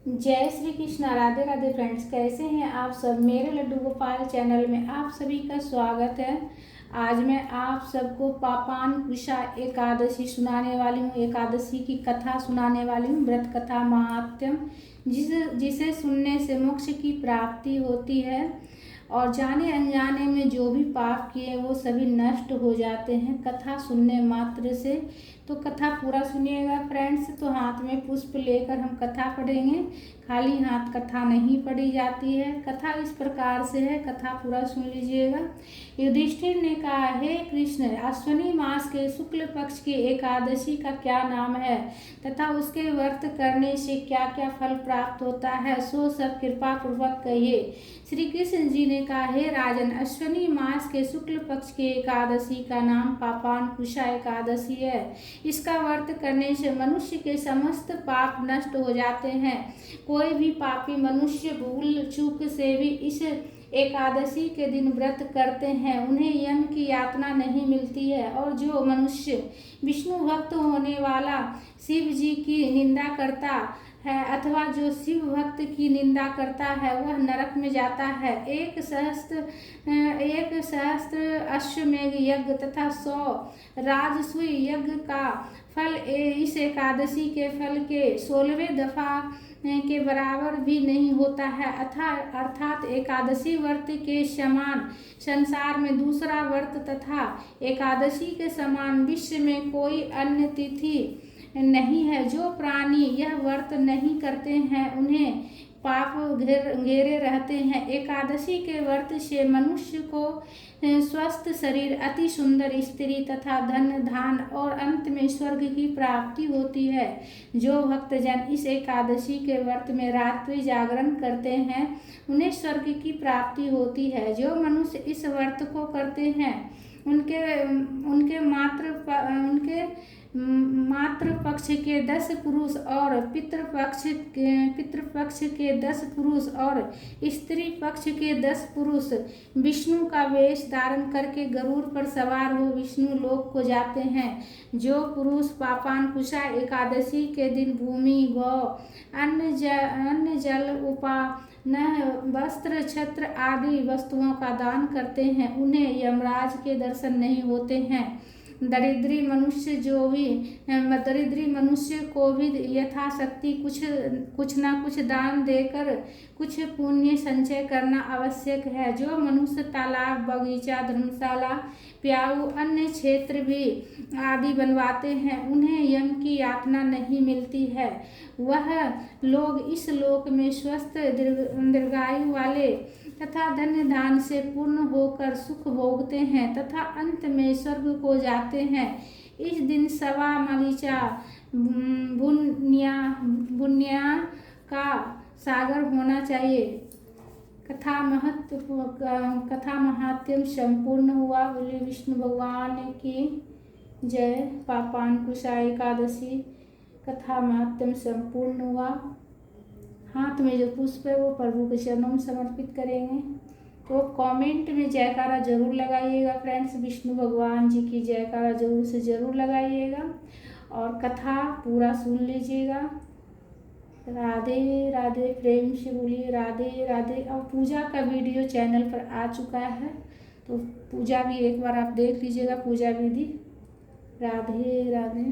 जय श्री कृष्ण। राधे राधे फ्रेंड्स, कैसे हैं आप सब। मेरे लड्डू गोपाल चैनल में आप सभी का स्वागत है। आज मैं आप सबको पापानकुशा एकादशी सुनाने वाली हूँ। एकादशी की कथा सुनाने वाली हूँ, व्रत कथा महात्म्यम, जिसे सुनने से मोक्ष की प्राप्ति होती है और जाने अनजाने में जो भी पाप किए वो सभी नष्ट हो जाते हैं कथा सुनने मात्र से। तो कथा पूरा सुनिएगा फ्रेंड्स। तो हाथ में पुष्प लेकर हम कथा पढ़ेंगे, खाली हाथ कथा नहीं पढ़ी जाती है। कथा इस प्रकार से है, कथा पूरा सुन लीजिएगा। युधिष्ठिर ने कहा, हे कृष्ण, अश्विनी मास के शुक्ल पक्ष की एकादशी का क्या नाम है तथा उसके व्रत करने से क्या क्या फल प्राप्त होता है, सो सब कृपा पूर्वक कहिए। श्री कृष्ण जी ने कहा, हे राजन, अश्विनी मास के शुक्ल पक्ष की एकादशी का नाम पापानकुशा एकादशी है। इसका व्रत करने से मनुष्य के समस्त पाप नष्ट हो जाते हैं। कोई भी पापी मनुष्य भूल चूक से भी इस एकादशी के दिन व्रत करते हैं, उन्हें यम की यातना नहीं मिलती है। और जो मनुष्य विष्णु भक्त होने वाला शिव जी की निंदा करता है अथवा जो शिव भक्त की निंदा करता है वह नरक में जाता है। एक सहस्त्र अश्वमेघ यज्ञ तथा 100 राजसूय यज्ञ का फल इस एकादशी के फल के 16वें दफा के बराबर भी नहीं होता है। अर्थात एकादशी व्रत के समान संसार में दूसरा व्रत तथा एकादशी के समान विश्व में कोई अन्य तिथि नहीं है। जो प्राणी यह व्रत नहीं करते हैं उन्हें पाप घेरे रहते हैं। एकादशी के व्रत से मनुष्य को स्वस्थ शरीर, अति सुंदर स्त्री तथा धन धान और अंत में स्वर्ग की प्राप्ति होती है। जो भक्तजन इस एकादशी के व्रत में रात्रि जागरण करते हैं उन्हें स्वर्ग की प्राप्ति होती है। जो मनुष्य इस व्रत को करते हैं उनके मातृ पक्ष के 10 पुरुष और पितृपक्ष के 10 पुरुष और स्त्री पक्ष के 10 पुरुष विष्णु का वेश धारण करके गरुड़ पर सवार हो विष्णु लोक को जाते हैं। जो पुरुष पापानकुशा एकादशी के दिन भूमि, गौ, अन्न जल, उपान्न, वस्त्र, छत्र आदि वस्तुओं का दान करते हैं उन्हें यमराज के दर्शन नहीं होते हैं। दरिद्री मनुष्य को भी यथाशक्ति कुछ न कुछ दान देकर कुछ पुण्य संचय करना आवश्यक है। जो मनुष्य तालाब, बगीचा, धर्मशाला, प्याऊ, अन्य क्षेत्र भी आदि बनवाते हैं उन्हें यम की यातना नहीं मिलती है। वह लोग इस लोक में स्वस्थ दीर्घायु वाले तथा धन्य दान से पूर्ण होकर सुख भोगते हैं तथा अंत में स्वर्ग को जाते हैं। इस दिन सवा मरीचा पुण्य का सागर होना चाहिए। कथा महात्म्य संपूर्ण हुआ। बोले विष्णु भगवान की जय। पापानकुशा एकादशी कथा महात्म्य संपूर्ण हुआ। हाथ में जो पुष्प है वो प्रभु के चरणों में समर्पित करेंगे। तो कमेंट में जयकारा जरूर लगाइएगा फ्रेंड्स। विष्णु भगवान जी की जयकारा जरूर लगाइएगा और कथा पूरा सुन लीजिएगा। राधे राधे, प्रेम से बोलिए राधे राधे। और पूजा का वीडियो चैनल पर आ चुका है, तो पूजा भी एक बार आप देख लीजिएगा, पूजा विधि। राधे राधे।